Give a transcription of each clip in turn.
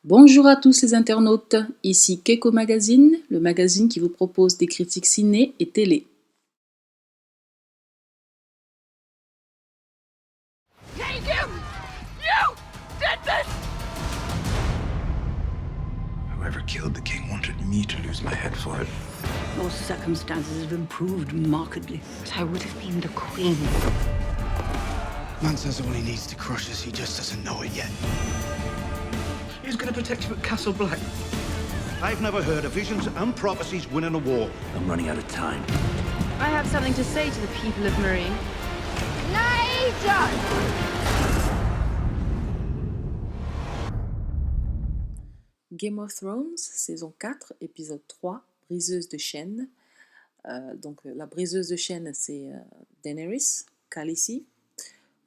Bonjour à tous les internautes, ici Keiko Magazine, le magazine qui vous propose des critiques ciné et télé. Take him! You did this! Whoever killed the king wanted me to lose my head for it. Your circumstances have improved markedly. But I would have been the queen. Man says all he needs to crush us, he just doesn't know it yet. Who's going to protect you at Castle Black? I've never heard of visions and prophecies winning a war. I'm running out of time. I have something to say to the people of Marine. Nigel! Game of Thrones, saison 4, épisode 3, briseuse de chaînes. La briseuse de chaînes, c'est Daenerys, Khaleesi,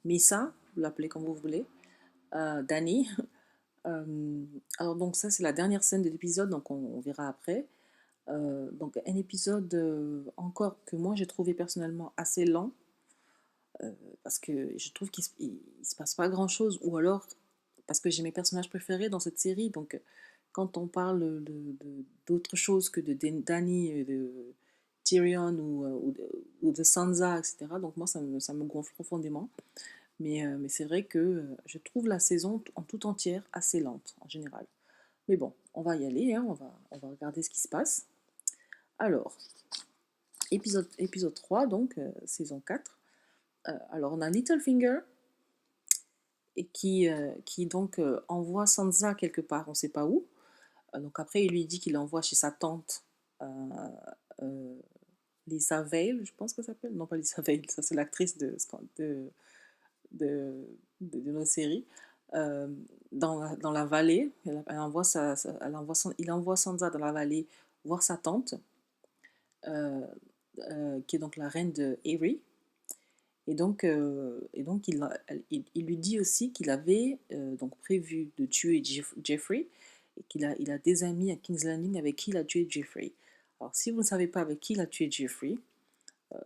Misa, vous l'appelez comme vous voulez, Dany. Alors donc ça c'est la dernière scène de l'épisode, donc on verra après. Donc un épisode encore que moi j'ai trouvé personnellement assez lent, parce que je trouve qu'il se passe pas grand chose, ou alors parce que j'ai mes personnages préférés dans cette série, donc quand on parle d'autre chose que de Dany, de Tyrion ou de Sansa, etc., donc moi ça me gonfle profondément. Mais c'est vrai que je trouve la saison en tout entière assez lente, en général. Mais bon, on va y aller, hein, on va regarder ce qui se passe. Alors, épisode 3, donc, saison 4. Alors, on a Littlefinger, et qui donc envoie Sansa quelque part, on ne sait pas où. Donc après, il lui dit qu'il l'envoie chez sa tante, Lisa Vale, je pense que ça s'appelle. Non, pas Lisa Vale, ça c'est l'actrice de nos séries, dans la vallée. Il envoie Sansa dans la vallée voir sa tante, qui est donc la reine de Avery. Et donc il lui dit aussi qu'il avait donc prévu de tuer Jeffrey, et qu'il a des amis à King's Landing avec qui il a tué Jeffrey. Alors si vous ne savez pas avec qui il a tué Jeffrey,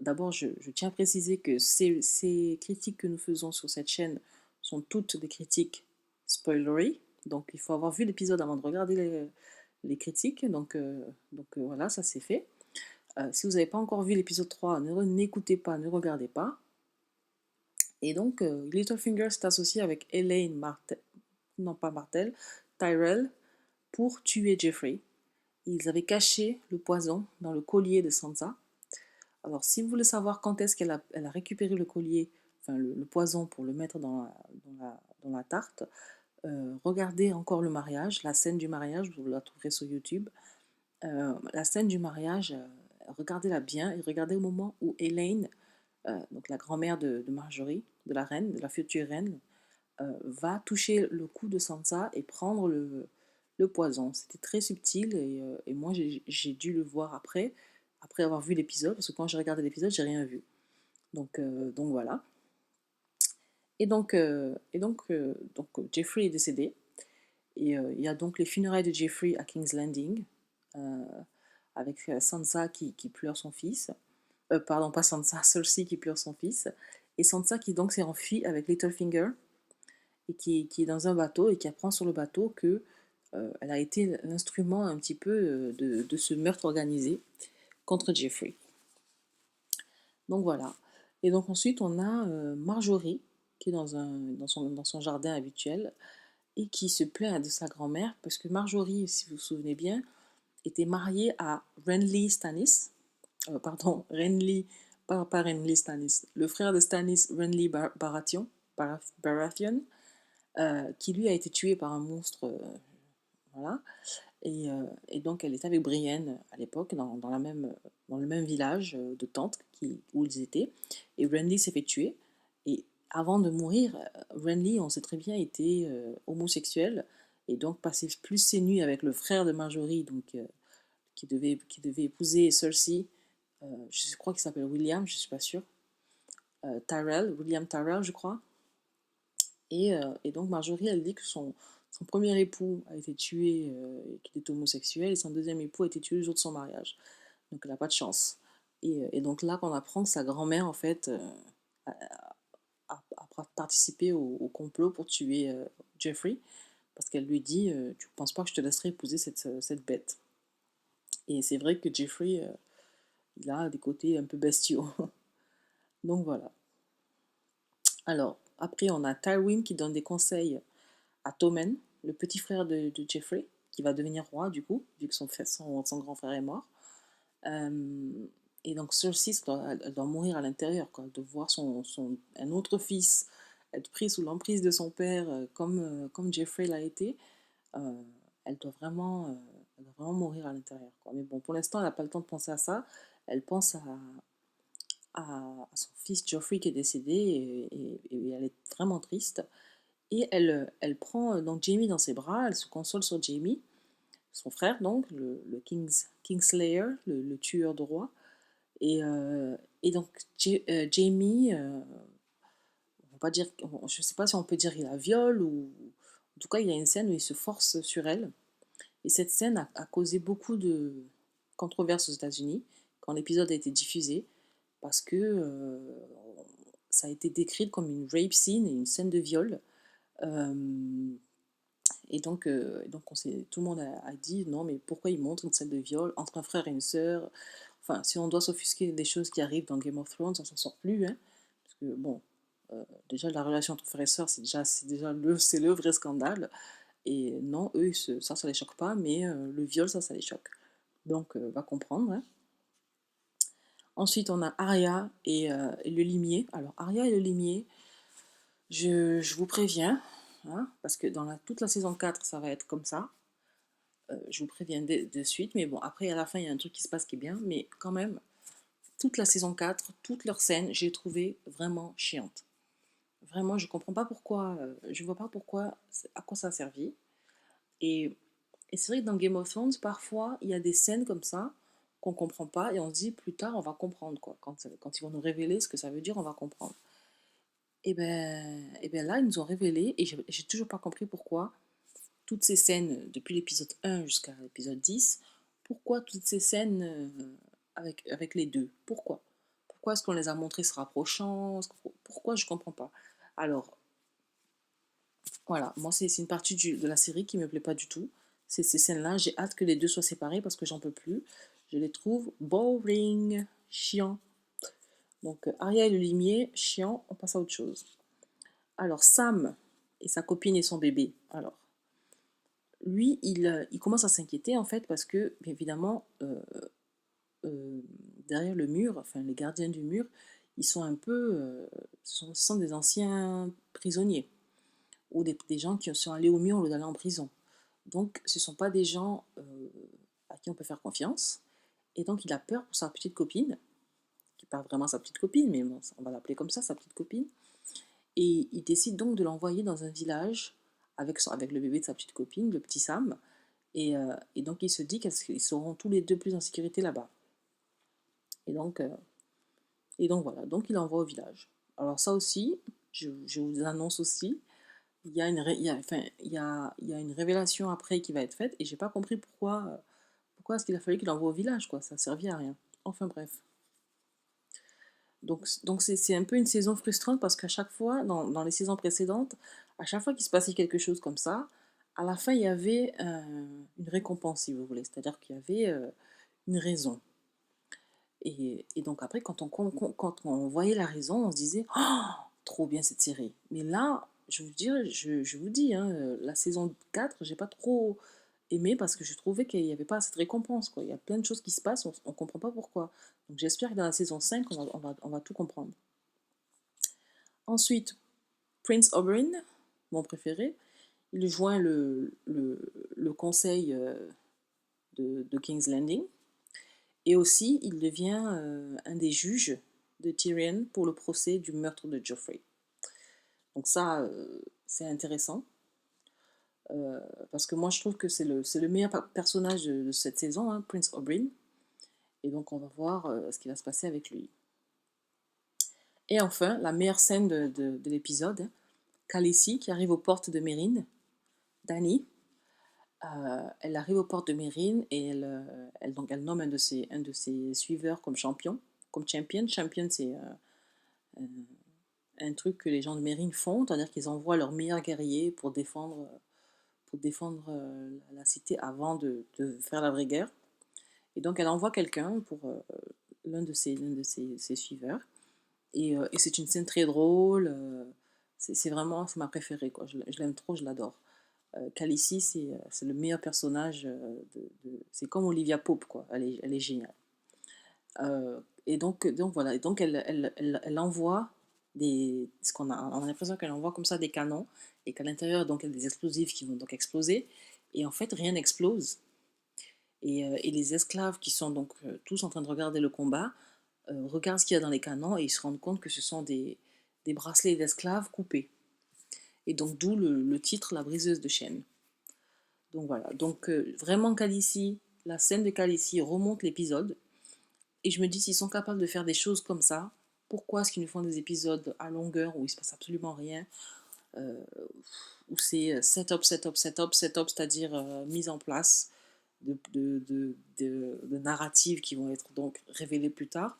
d'abord, je tiens à préciser que ces critiques que nous faisons sur cette chaîne sont toutes des critiques spoilery. Donc, il faut avoir vu l'épisode avant de regarder les critiques. Donc voilà, ça c'est fait. Si vous n'avez pas encore vu l'épisode 3, n'écoutez pas, ne regardez pas. Et donc, Littlefinger s'est associé avec Elaine Tyrell pour tuer Jeffrey. Ils avaient caché le poison dans le collier de Sansa. Alors, si vous voulez savoir quand est-ce qu'elle a récupéré le collier, enfin le poison pour le mettre dans la tarte, regardez encore le mariage, la scène du mariage, vous la trouverez sur YouTube. La scène du mariage, regardez-la bien, et regardez au moment où Elaine, donc la grand-mère de Marjorie, de la reine, de la future reine, va toucher le cou de Sansa et prendre le poison. C'était très subtil, et moi j'ai dû le voir après avoir vu l'épisode, parce que quand j'ai regardé l'épisode, j'ai rien vu. Donc voilà. Et donc Jeffrey est décédé. Et il y a donc les funérailles de Jeffrey à King's Landing, avec Sansa qui pleure son fils. Pardon, pas Sansa, Cersei qui pleure son fils. Et Sansa qui donc s'est enfuie avec Littlefinger, et qui est dans un bateau, et qui apprend sur le bateau que elle a été l'instrument un petit peu de ce meurtre organisé contre Jeffrey. Donc voilà. Et donc ensuite on a Marjorie qui est dans son jardin habituel, et qui se plaint de sa grand-mère, parce que Marjorie, si vous vous souvenez bien, était mariée à Renly Stannis, Renly, pas Renly Stannis, le frère de Stannis, Renly Baratheon, qui lui a été tué par un monstre, voilà. Et donc elle était avec Brienne à l'époque, dans le même village de Tente où ils étaient. Et Renly s'est fait tuer. Et avant de mourir, Renly, on sait très bien, était homosexuel, et donc passait plus ses nuits avec le frère de Marjorie, donc qui devait épouser Cersei. Je crois qu'il s'appelle William, je ne suis pas sûre. William Tyrell, je crois. Et donc Marjorie, elle dit que son premier époux a été tué, qu'il était homosexuel, et son deuxième époux a été tué le jour de son mariage. Donc elle n'a pas de chance. Et donc là qu'on apprend que sa grand-mère, en fait, a participé au complot pour tuer Jeffrey. parce qu'elle lui dit tu penses pas que je te laisserai épouser cette bête. Et c'est vrai que Jeffrey, il a des côtés un peu bestiaux. Donc voilà. Alors, après, on a Tywin qui donne des conseils à Tommen, le petit frère de Jeffrey, qui va devenir roi du coup, vu que son grand frère est mort. Et donc Cersei, elle doit mourir à l'intérieur, quoi, de voir un autre fils être pris sous l'emprise de son père, comme Jeffrey l'a été. euh, elle doit vraiment mourir à l'intérieur, quoi. Mais bon, pour l'instant, elle n'a pas le temps de penser à ça. Elle pense à son fils Geoffrey qui est décédé et elle est vraiment triste. Et elle prend donc Jaime dans ses bras, elle se console sur Jaime, son frère donc, le Kingslayer, le tueur de rois. Et donc Jaime, on va pas dire, je sais pas si on peut dire il la viole ou en tout cas il y a une scène où il se force sur elle. Et cette scène a causé beaucoup de controverses aux États-Unis quand l'épisode a été diffusé parce que ça a été décrit comme une rape scene et une scène de viol. Euh, donc tout le monde a dit non, mais pourquoi il montre une scène de viol entre un frère et une sœur? Enfin, si on doit s'offusquer des choses qui arrivent dans Game of Thrones, on s'en sort plus, hein, parce que bon, déjà la relation entre frère et sœur, c'est le vrai scandale. Et non, eux, ça les choque pas, mais le viol, ça les choque. Donc, va comprendre, hein. Ensuite, on a Arya et le limier. Alors, Arya et le limier, je vous préviens, hein, parce que dans toute la saison 4, ça va être comme ça. Je vous préviens de suite, mais bon, après, à la fin, il y a un truc qui se passe qui est bien, mais quand même, toute la saison 4, toutes leurs scènes, j'ai trouvé vraiment chiantes. Vraiment, je comprends pas pourquoi, je vois pas pourquoi, à quoi ça a servi. Et, et c'est vrai que dans Game of Thrones, parfois, il y a des scènes comme ça qu'on comprend pas et on se dit plus tard, on va comprendre, quoi. Quand ils vont nous révéler ce que ça veut dire, on va comprendre. Et ben là, ils nous ont révélé, et j'ai toujours pas compris pourquoi toutes ces scènes, depuis l'épisode 1 jusqu'à l'épisode 10, pourquoi toutes ces scènes avec les deux? Pourquoi? Pourquoi est-ce qu'on les a montrées se rapprochant? Pourquoi? Je comprends pas. Alors, voilà, moi c'est une partie de la série qui me plaît pas du tout. C'est ces scènes-là, j'ai hâte que les deux soient séparés parce que j'en peux plus. Je les trouve boring, chiant. Donc Arya et le limier, chiant, on passe à autre chose. Alors Sam et sa copine et son bébé. Alors, lui, il commence à s'inquiéter en fait parce que, bien évidemment, derrière le mur, enfin les gardiens du mur, ils sont un peu, ce sont des anciens prisonniers ou des gens qui sont allés au mur au lieu d'aller en prison. Donc, ce ne sont pas des gens à qui on peut faire confiance. Et donc, il a peur pour sa petite copine, qui n'est pas vraiment sa petite copine, mais bon, on va l'appeler comme ça, sa petite copine. Et il décide donc de l'envoyer dans un village avec le bébé de sa petite copine, le petit Sam. Et donc, il se dit qu'ils seront tous les deux plus en sécurité là-bas. Et donc voilà, donc il l'envoie au village. Alors ça aussi, je vous annonce aussi, il y a une révélation après qui va être faite et j'ai pas compris pourquoi est-ce qu'il a fallu qu'il l'envoie au village, quoi. Ça servait à rien. Enfin bref. Donc c'est un peu une saison frustrante parce qu'à chaque fois, dans les saisons précédentes, à chaque fois qu'il se passait quelque chose comme ça, à la fin il y avait une récompense, si vous voulez. C'est-à-dire qu'il y avait une raison. Et donc après, quand on voyait la raison, on se disait oh, trop bien cette série. Mais là, je vous dis, hein, la saison 4, j'ai pas trop aimé parce que je trouvais qu'il n'y avait pas cette récompense, quoi. Il y a plein de choses qui se passent, on ne comprend pas pourquoi. Donc j'espère que dans la saison 5, on va tout comprendre. Ensuite, Prince Oberyn, mon préféré, il joint le conseil de King's Landing. Et aussi, il devient un des juges de Tyrion pour le procès du meurtre de Joffrey. Donc ça, c'est intéressant. Parce que moi, je trouve que c'est le meilleur personnage de cette saison, hein, Prince Oberyn. Et donc, on va voir ce qui va se passer avec lui. Et enfin, la meilleure scène de l'épisode, hein, Khaleesi qui arrive aux portes de Meereen, Dany. Elle arrive aux portes de Meereen et elle nomme un de ses suiveurs comme champion, comme champion. Champion, c'est un truc que les gens de Meereen font, c'est-à-dire qu'ils envoient leurs meilleurs guerriers pour pour défendre la cité avant de faire la vraie guerre. Et donc elle envoie quelqu'un pour l'un de ses suiveurs. Et c'est une scène très drôle. C'est vraiment, c'est ma préférée, quoi. Je l'aime trop, je l'adore. Khaleesi, c'est le meilleur personnage. C'est comme Olivia Pope, quoi. Elle est géniale. Et donc voilà. Et donc elle envoie on a l'impression qu'elle envoie comme ça des canons et qu'à l'intérieur donc il y a des explosifs qui vont donc exploser. Et en fait, rien n'explose. Et les esclaves qui sont donc tous en train de regarder le combat regardent ce qu'il y a dans les canons et ils se rendent compte que ce sont des bracelets d'esclaves coupés. Et donc d'où le titre La briseuse de chaînes. Donc voilà, donc vraiment Khaleesi, la scène de Khaleesi remonte l'épisode. Et je me dis, s'ils sont capables de faire des choses comme ça, pourquoi est-ce qu'ils nous font des épisodes à longueur où il se passe absolument rien, où c'est setup, c'est-à-dire mise en place de narratives qui vont être donc révélées plus tard.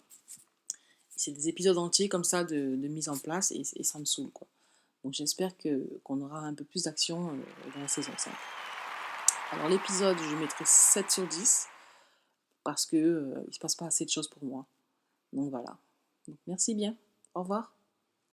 C'est des épisodes entiers comme ça de mise en place et ça me saoule, quoi. Donc j'espère qu'on aura un peu plus d'action dans la saison 5. Alors l'épisode, je mettrai 7 sur 10 parce que il se passe pas assez de choses pour moi. Donc voilà. Donc merci bien. Au revoir.